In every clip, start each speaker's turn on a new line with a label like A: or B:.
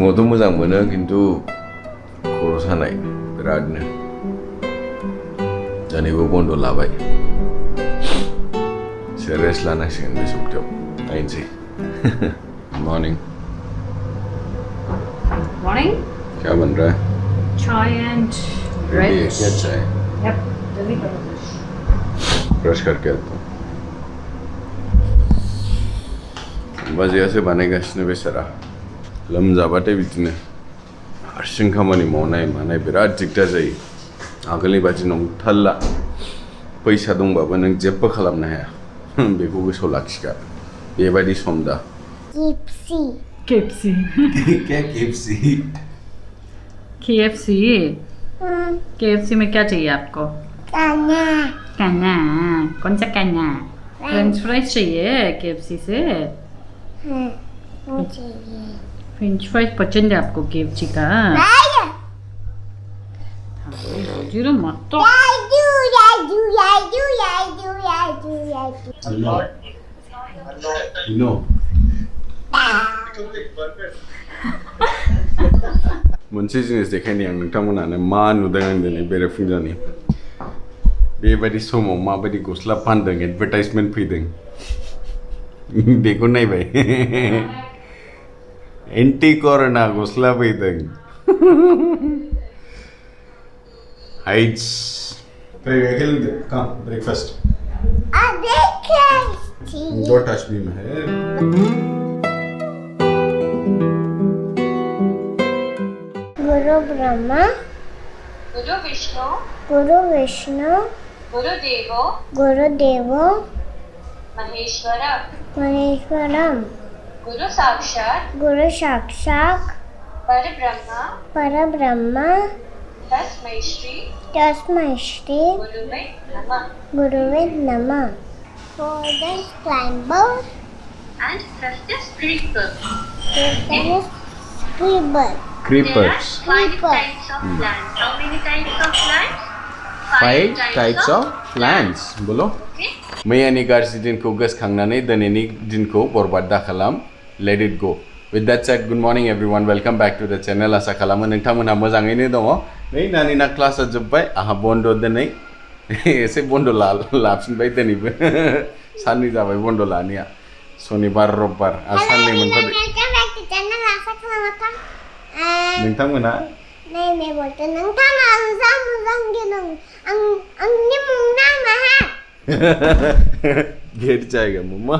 A: फुङावथ' मोजां मोनो खिन्थु खर' सानाय बिरादनो दिनैबो बन्द लाबाय एसे रेस्ट लानांसिगोन बे सप्तायाव नायनोसै मर्निं
B: Morning.
A: क्या बन रहा है
B: Chai and bread.
A: रेडी है क्या चाय
B: Yep. जल्दी करो.
A: ब्रश करके आता हूँ बाजैयासो बानायगासिनो बेसारा लोमजाबाथाय बिदिनो हारसिं खामानि मावनाय मानाय बिराद दिगदार जायो आगोलनि बादि नंथारला फैसा दंबाबो नों जेबो खालामनो हाया बेखौ गोसोआव लाखिखा बेबायदि सम दा
B: KFC.
A: क्या KFC
B: KFC. KFC में क्या चाहिए आपको? कान्हा. कौन सा कान्हा? फ्रेंच फ्राइज चाहिए KFC से? फ्रेंच फ्राइज पसंद है आपको KFC का? जीरो मत तो.
A: No. मोनसे जिनिस देखायनि आं नोंथांमोनानो मा नुदों आं दिनै बेरेफुंजानि बेबायदि समाव माबायदि गस्ला फानदों एडभार्टाइजमेन्ट फैदों बेखौ नायबाय एन्टि कर'ना गस्ला फैदों Heights Come, breakfast. Don't touch me, man.
C: Guru Brahma,
B: Guru Vishnu,
C: Guru Vishnu,
B: Guru Devo,
C: Guru Devo,
B: Maheshwaram,
C: Maheshwaram,
B: Guru Sakshat,
C: Guru Sakshat,
B: Parabrahma,
C: Parabrahma,
B: Tasmai Shri,
C: Tasmai Shri,
B: Guruve Namah.
C: Guruve Namah. For the climber,
B: And Justice Creeper.
C: Christian scribble.
A: Creepers.
B: Five types of plants. How many types of plants?
A: 5 types of plants. बोलो.
B: Okay.
A: मैयानि गाज्रि दिनखौ गोसोखांनानै दिनैनि दिनखौ बरबाद दा खालाम. Let it go. With that said, good morning everyone. Welcome back to the channel. आसा खालामो नोंथांमोनहा मोजाङैनो दङ. नै नानिना क्लासा जोब्बाय. आहा बन्द दिनै. एसे बन्द लाफिनबाय दिनैबो. साननै जाबाय बन्द लानाया. शनिबार रबिबार साननै मोनफादों. नोंथांमोना
C: Nene बोलते नोंथाङा मोजां गिदों आंनि मुं नामा हा
A: गेट जायगा मम्मा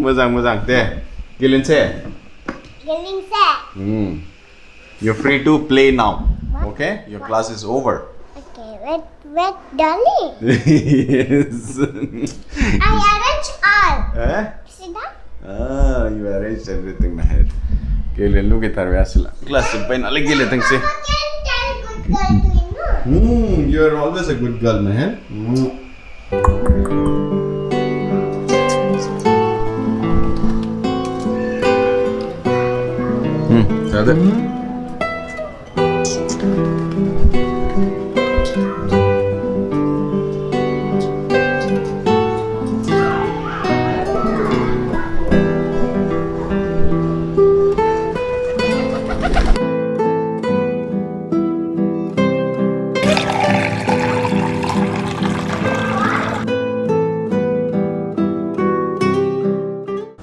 A: मोजां दे गेलेनोसै You're free to play now. Okay? Your class is over.
C: Okay, wait, Dolly.
A: Yes.
C: I arrange all.
A: Eh?
C: See that?
A: You arranged everything, man. Gele lu ke tarwe asila. Class pen ale gele tangse.
C: I can tell good girl to you, no?
A: You're always a good girl, man. Sada.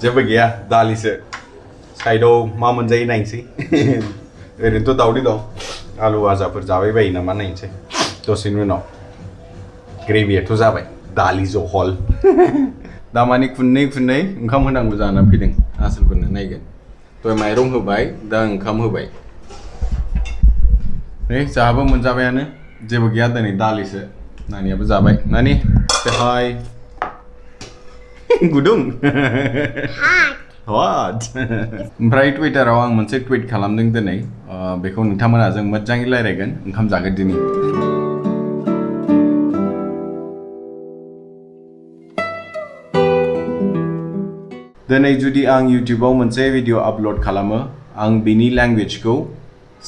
A: जेबो गैया दालिसो साइडआव मा मोनजायो नायनोसै ओरैनोथ' दावदै दं आलु भाजाफोर जाबाय बायो नामा नायनोसै दसेनि उनाव ग्रेभियाथ' जाबाय दालि जहल दामानि खुन्नै ओंखाम होनांगौ जाना फैदों आसोलफोरनो नायगोन दहाय माइरं होबाय दा ओंखाम होबाय नै जाहाबो मोनजाबायानो जेबो गैया दिनै दालिसो नानियाबो जाबाय नानि हाय गुदुं What? ओमफ्राय टुइटाराव आं मोनसे टुइट खालामदों दिनै बेखौ नोंथांमोना जों मोजाङै रायलायगोन ओंखाम जागोन दिनै दिनै जुदि आं इउटिउबाव मोनसे भिडिअ आपल'ड खालामो आं बिनि लेंगुवेजखौ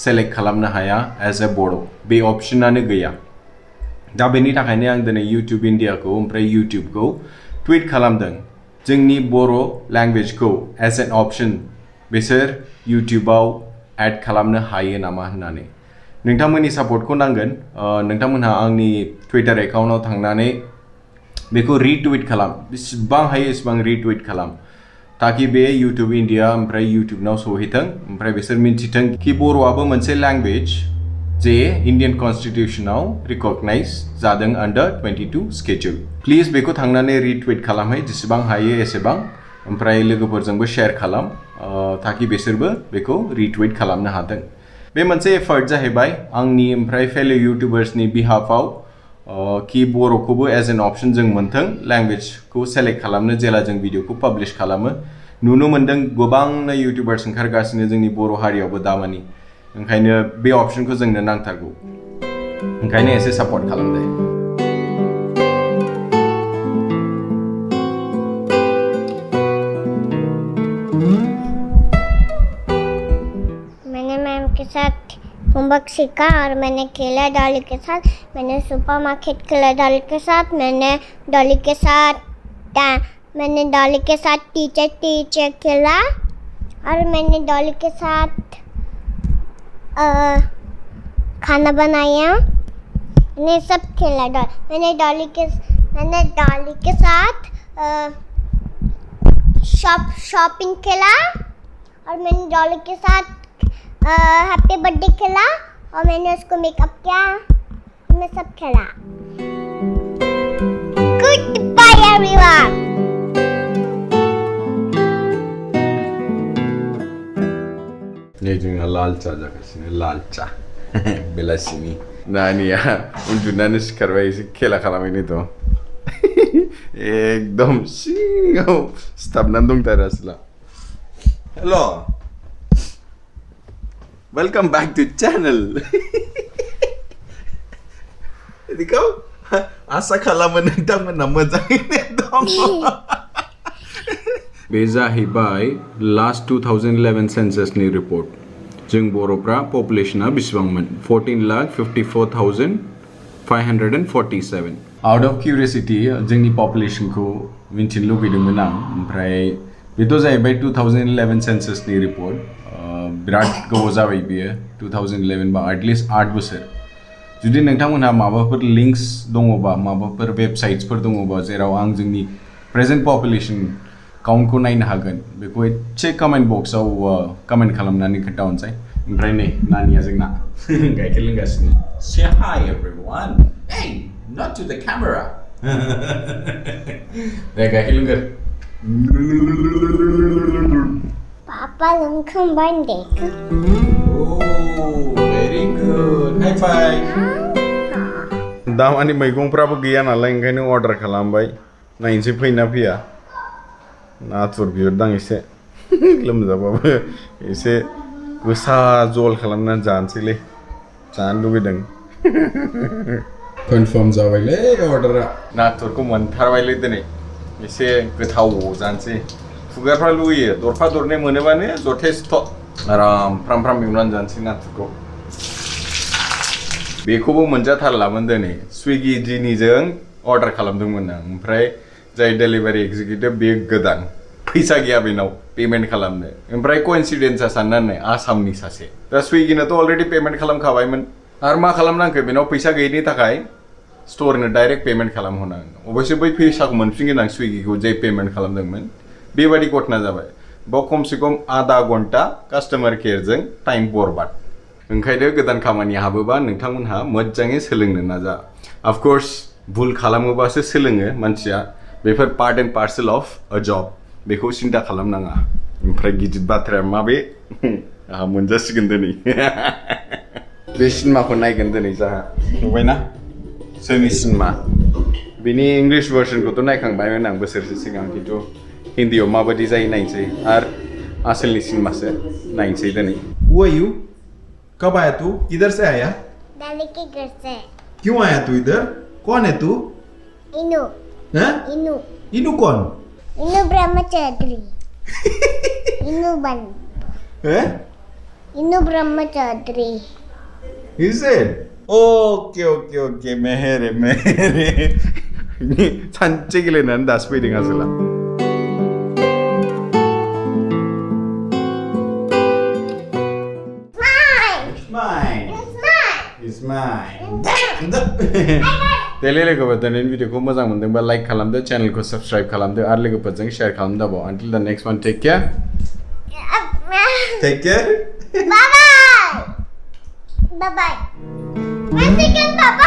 A: सेलेक्ट खालामनो हाया एज ए बड' बे अपसनानो गैया दा बेनि थाखायनो आं दिनै इउटिउब इन्डियाखौ ओमफ्राय इउटिउबखौ टुइट खालामदों जोंनि बर' लेंगुवेजखौ एज एन अपसन बिसोर इउटिउबाव एड खालामनो हायो नामा होननानै नोंथांमोननि सापर्टखौ नांगोन नोंथांमोनहा आंनि टुइटार एकाउन्टाव थांनानै बेखौ रिटुइट खालाम बेसेबां हायो एसेबां रिटुइट खालाम ताकि बे इउटुब इन्डिया ओमफ्राय इउटुबनाव सहैथों ओमफ्राय बिसोर मिन्थिथों कि बर'आबो मोनसे लेंगुवेज जे इन्डियान कन्स्टिटिउसनाव रिकगनाइज जादों आन्डार 22 स्केड्युल प्लिज बेखौ थांनानै रिटुइट खालामहै जेसेबां हायो एसेबां ओमफ्राय लोगोफोरजोंबो शेयार खालाम ताकि बिसोरबो बेखौ रिटुइट खालामनो हाथों बे मोनसे एफर्ट जाहैबाय आंनि ओमफ्राय फेलो इउटुबार्सनि बिहाफआव कि बर'खौबो एज एन अपसन जों मोन्थों लेंगुवेजखौ सेलेक्ट खालामनो जेला जों भिडिअखौ पाब्लिश खालामो नुनो मोन्दों गोबांनो इउटुबार्स ओंखारगासिनो जोंनि बर' हारियावबो दामानि ओंखायनो बे अपसनखौ जोंनो नांथारगौ ओंखायनो एसे सापर्ट खालामदो
C: मैंने मैम के साथ होमवर्क सीखा और मैंने खेला डॉली के साथ मैंने सुपरमार्केट खेला डॉली के साथ मैंने डॉली के साथ टीचर खेला और मैंने डॉली के साथ खाना बनाया मैंने सब खेला मैंने डॉली के साथ शॉपिंग खेला और मैंने डॉली के साथ हैप्पी बर्थडे खेला और मैंने उसको मेकअप किया मैं सब खेला गुड बाय एवरीवन
A: नै जोंना लाल चा जागासिनो लाल चा बेलासिनि नानिया उन्दुनानै सिखारबाय एसे खेला खालामैनो थ' एकदम सिङाव सिथाबनानै दंथारो आसोला हेल' वेलकम बैक टू चैनल दिखौ आसा खालामो नोंथांमोना मोजाङैनो दङ बे जाहैबाय लास्ट 2011 सेन्सासनि रिपर्ट जों बर'फ्रा पपुलेशना बेसेबांमोन 14,54,547 आउट अफ किउरियसिटी जोंनि पपुलेशनखौ मिन्थिनो लुगैदोंमोन आं ओमफ्राय बेथ' जाहैबाय 2011 सेन्सासनि रिपर्ट बिराद गोबाव जाबाय बियो 2011 बा एटलिस्ट 8 बोसोर जुदि नोंथांमोनहा माबाफोर लिंक्स दङबा माबाफोर वेबसाइट्सफोर दङबा जेराव आं जोंनि प्रेजेन्ट पपुलेशन काउन्टखौ नायनो हागोन बेखौ एसे कमेन्ट बक्सआव कमेन्ट खालामनानै खोन्थाहरनोसै ओमफ्राय नै नानिया जोंना गाइखेर लोंगासिनो से hi everyone hey not to the camera दे गाइखेर लोंगोर
C: पापा लोंखांबाय देखो
A: very good high five दामानि मैगंफ्राबो गैया नालाय ओंखायनो अर्डार खालामबाय नायनोसै फैना फैया नाथुर बिहरदां एसे लोमजाबाबो एसे गोसा जल खालामनानै जानोसैलै जानो लुगैदों कनफार्म जाबायलै अर्डारा नाथुरखौ मोनथारबायलै दिनै एसे गोथाव जानोसै खुगाफ्रा लुगैयो दरफा दरनै मोनोबानो जथेस्थ' आराम फ्राम फ्राम एवनानै जानोसै नाथुरखौ बेखौबो मोनजाथारलामोन दिनै स्विगि दिनिजों अर्डार खालामदोंमोन आं ओमफ्राय जाय डेलिभारि एक्जिकिउटिभ बे गोदान फैसा गैया बेनाव पेमेन्ट खालामनो ओमफ्राय कइन्सिडेन्सआ साननानै आसामनि सासे दा स्विगिनोथ' अलरेडि पेमेन्ट खालामखाबायमोन आरो मा खालामनांखो बेनाव फैसा गैयिनि थाखाय स्टरनो डाइरेक्ट पेमेन्ट खालामहरनांगौ अबयसे बै फैसाखौ मोनफिनगोन आं स्विगिखौ जे पेमेन्ट खालामदोंमोन बेबायदि घटना जाबाय बाव खमसे खम आधा घन्टा कास्टमार केयारजों टाइम बरबाद ओंखायनो गोदान खामानि हाबोबा नोंथांमोनहा मोजाङै सोलोंनो नाजा अफकर्स भुल खालामोबासो सोलोङो मानसिया before part and parcel of a जब बेखौ सिन्था खालामनाङा ओमफ्राय गिदिर बाथ्राया माबे आहा मोनजासिगोन दिनै बे सिनेमाखौ नायगोन दिनै जाहा नुबायना सोरनि सिनेमा बेनि इंलिश भार्सनखौथ' नायखांबायमोन आं बोसोरसे सिगां खिन्थु हिन्दीयाव माबायदि जायो नायनोसै आरो आसलनि सिनेमासो नायनोसै दिनै
D: Who are you? कब आया तू? किधर से आया?
C: दादी के घर से
D: क्यों आया तू इधर? कौन है तू?
C: इनु
D: हैं?
C: इनु
D: इनू कौन?
C: इनु ब्रह्म चौधरी इनु बन
D: हैं?
C: इनु ब्रह्म Chaudhary
D: Is it?
A: Okay Mehere सानसे गेलेनानै दासो फैदों आसोला
D: It's mine.
A: Tele लोगोफोर दिनैनि भिडिअखौ मोजां मोनदोंबा लाइक खालामदो चेनेलखौ साबस्क्राइब खालामदो आरो लोगोफोरजों share खालामदाबाव until the next one take care
D: Take care.
C: Bye bye. Bye bye. 1 second, Papa.